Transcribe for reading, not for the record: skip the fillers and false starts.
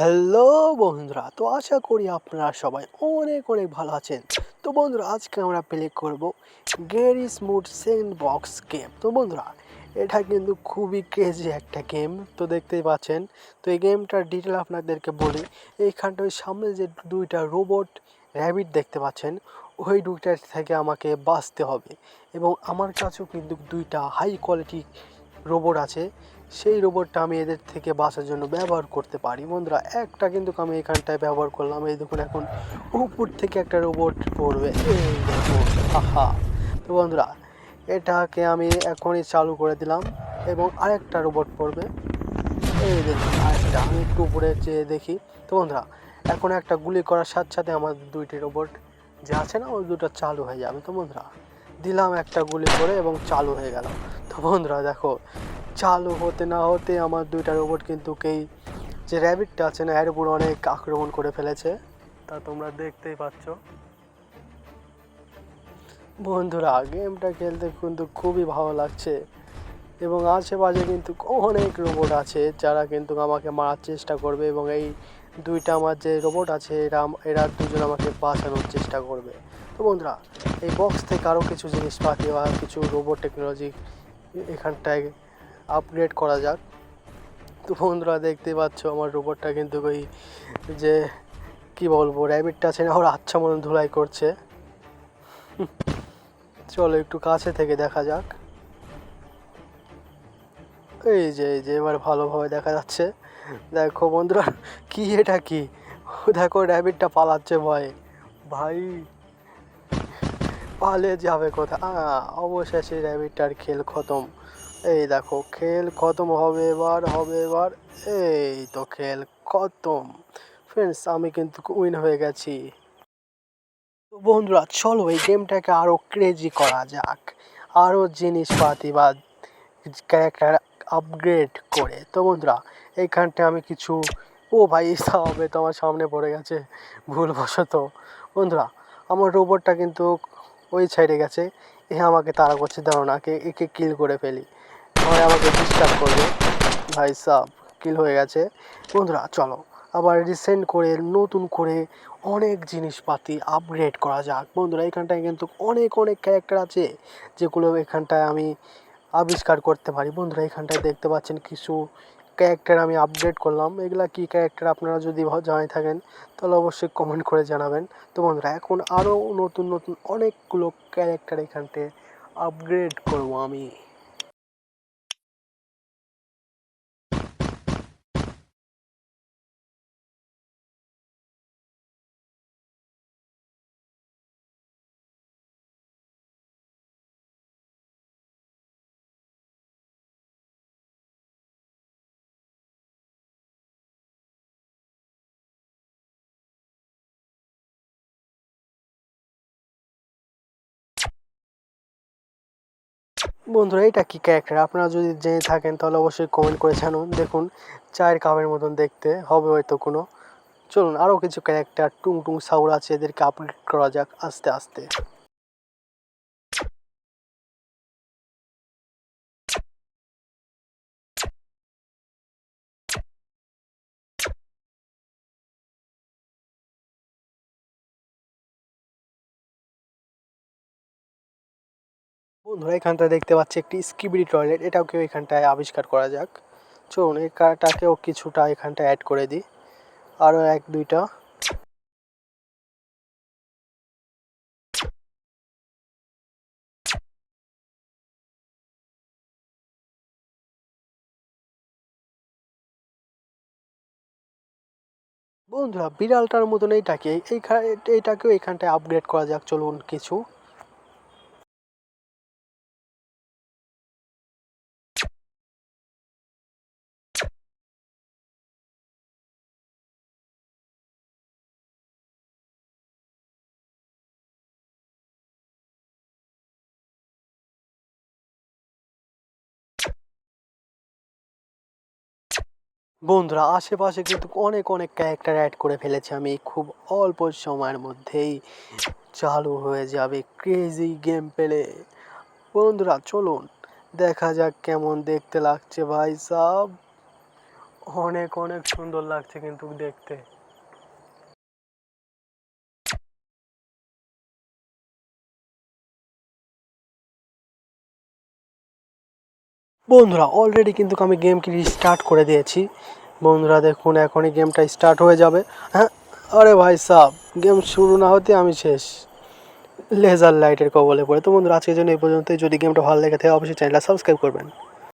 Hello বন্ধুরা, তো আশা করি আপনারা সবাই অনেক অনেক ভালো আছেন। তো বন্ধুরা, আজকে আমরা প্লে করব গ্যারি স্মুথ স্যান্ডবক্স গেম। তো বন্ধুরা, এটা কিন্তু খুবই ক্রেজি একটা গেম। তো দেখতেই পাচ্ছেন। তো এই গেমটার ডিটেল আপনাদেরকে বলি। এইখানটায় সামনে যে দুইটা রোবট র্যাবিট দেখতে পাচ্ছেন, ওই দুইটার থেকে আমাকে বাঁচতে হবে। এবং আমার কাছেও কিন্তু দুইটা হাই কোয়ালিটি রোবট আছে। সেই রোবটটা আমি এদের থেকে বাঁচার জন্য ব্যবহার করতে পারি। বন্ধুরা, একটা কিন্তু আমি এখানটায় ব্যবহার করলাম। এই দেখুন, এখন উপর থেকে একটা রোবট পড়বে, এই দেখুন। আহা! তো বন্ধুরা, এটাকে আমি এখনই চালু করে দিলাম এবং আরেকটা রোবট পড়বে। এই দেখুন আরেকটা, আমি একটু উপরে যেয়ে দেখি। তো বন্ধুরা, এখন একটা গুলি করার সাথে সাথে আমার দুইটি রোবট যে আছে না, ওই দুটো চালু হয়ে যাবে। তো বন্ধুরা, দিলাম একটা গুলি করে এবং চালু হয়ে গেল। তো বন্ধুরা দেখো, চালু হতে না হতে আমার দুইটা রোবট কিন্তু যে র্যাবিটটা আছে না, এর উপর অনেক আক্রমণ করে ফেলেছে। তা তোমরা দেখতেই পাচ্ছ। বন্ধুরা, গেমটা খেলতে কিন্তু খুবই ভালো লাগছে এবং আশেপাশে কিন্তু অনেক রোবট আছে যারা কিন্তু আমাকে মারার চেষ্টা করবে এবং এই দুইটা আমার যে রোবট আছে এরা দুজন আমাকে বাঁচানোর চেষ্টা করবে। তো বন্ধুরা, এই বক্স থেকে আরও কিছু জিনিসপাতি বা কিছু রোবট টেকনোলজি এখানটায় আপগ্রেড করা যাক। তো বন্ধুরা, দেখতেই পাচ্ছ আমার রোবটটা কিন্তু ওই যে কি বলবো, র্যাবিটটা আছে না, ওর আচ্ছা মতন ধুলাই করছে। চলো একটু কাছে থেকে দেখা যাক। এই যে এবার ভালোভাবে দেখা যাচ্ছে। দেখো বন্ধুরা, কি এটা কি, দেখো র্যাবিটটা পালাচ্ছে ভয়ে। ভাই, পালিয়ে যাবে কোথায়? অবশেষে র্যাবিটটার খেল খতম। এই দেখো, খেল খতম হবে এবার। এই তো খেল খতম। ফ্রেন্ডস, আমি কিন্তু উইন হয়ে গেছি। তো বন্ধুরা, চলো এই গেমটাকে আরও ক্রেজি করা যাক, আরও জিনিসপাতি বা ক্যারেক্টার আপগ্রেড করে। তো বন্ধুরা, এইখানটা আমি কিছু, ও ভাই হবে তো আমার সামনে পড়ে গেছে ভুলবশত। বন্ধুরা, আমার রোবটটা কিন্তু ওই সাইডে গেছে। এ আমাকে তাড়া করছে, দাঁড়ো না, একে কিল করে ফেলি, হয় আমাকে ডিস্টার্ব করবে। ভাই সাব, কিল হয়ে গেছে। বন্ধুরা চলো আবার রিসেন্ট করে নতুন করে অনেক জিনিসপাতি আপগ্রেড করা যাক। বন্ধুরা, এখানটায় কিন্তু অনেক অনেক ক্যারেক্টার আছে যেগুলো এখানটায় আমি আবিষ্কার করতে পারি। বন্ধুরা, এখানটায় দেখতে পাচ্ছেন কিছু ক্যারেক্টার আমি আপগ্রেড করলাম। এগুলা কি ক্যারেক্টার আপনারা যদি জানে থাকেন তাহলে অবশ্যই কমেন্ট করে জানাবেন। তো বন্ধুরা, এখন আরও নতুন নতুন অনেকগুলো ক্যারেক্টার এখানটায় আপগ্রেড করব আমি। বন্ধুরা, এটা কি ক্যারেক্টার আপনারা যদি জেনে থাকেন তাহলে অবশ্যই কমেন্ট করে জানুন। দেখুন, চায়ের কাপের মতন দেখতে হবে হয়তো কোনো। চলুন আরও কিছু ক্যারেক্টার টুং টুং সাউর আছে, এদেরকে আপগ্রেড করা যাক আস্তে আস্তে। বন্ধুরা, এখানটায় দেখতে পাচ্ছি একটি স্কিবিডি টয়লেট, এটাকেও এখানটায় আবিষ্কার করা যাক। চলুন এই কারটাকেও কিছুটা এখানটায় অ্যাড করে দিই, আরও এক দুইটা। বন্ধুরা, বিড়ালটার মতন এইটাকেও এখানটায় আপগ্রেড করা যাক, চলুন কিছু। বন্ধুরা, আশেপাশে কিন্তু অনেক অনেক ক্যারেক্টার অ্যাড করে ফেলেছি আমি, খুব অল্প সময়ের মধ্যেই চালু হয়ে যাবে ক্রেজি গেম প্লে। বন্ধুরা চলুন দেখা যাক কেমন দেখতে লাগছে ভাই সাব। অনেক অনেক সুন্দর লাগছে কিন্তু দেখতে। বন্ধুরা অলরেডি কিন্তু আমি গেমকে রিস্টার্ট করে দিয়েছি। বন্ধুরা দেখুন এখনই গেমটা স্টার্ট হয়ে যাবে। হ্যাঁ, আরে ভাই সাব, গেম শুরু না হতে আমি শেষ লেজার লাইটের কবলে পড়ে। তো বন্ধুরা আজকের জন্য এই পর্যন্তই। যদি গেমটা ভালো লেগে থাকে অবশ্যই চ্যানেলটা সাবস্ক্রাইব করবেন।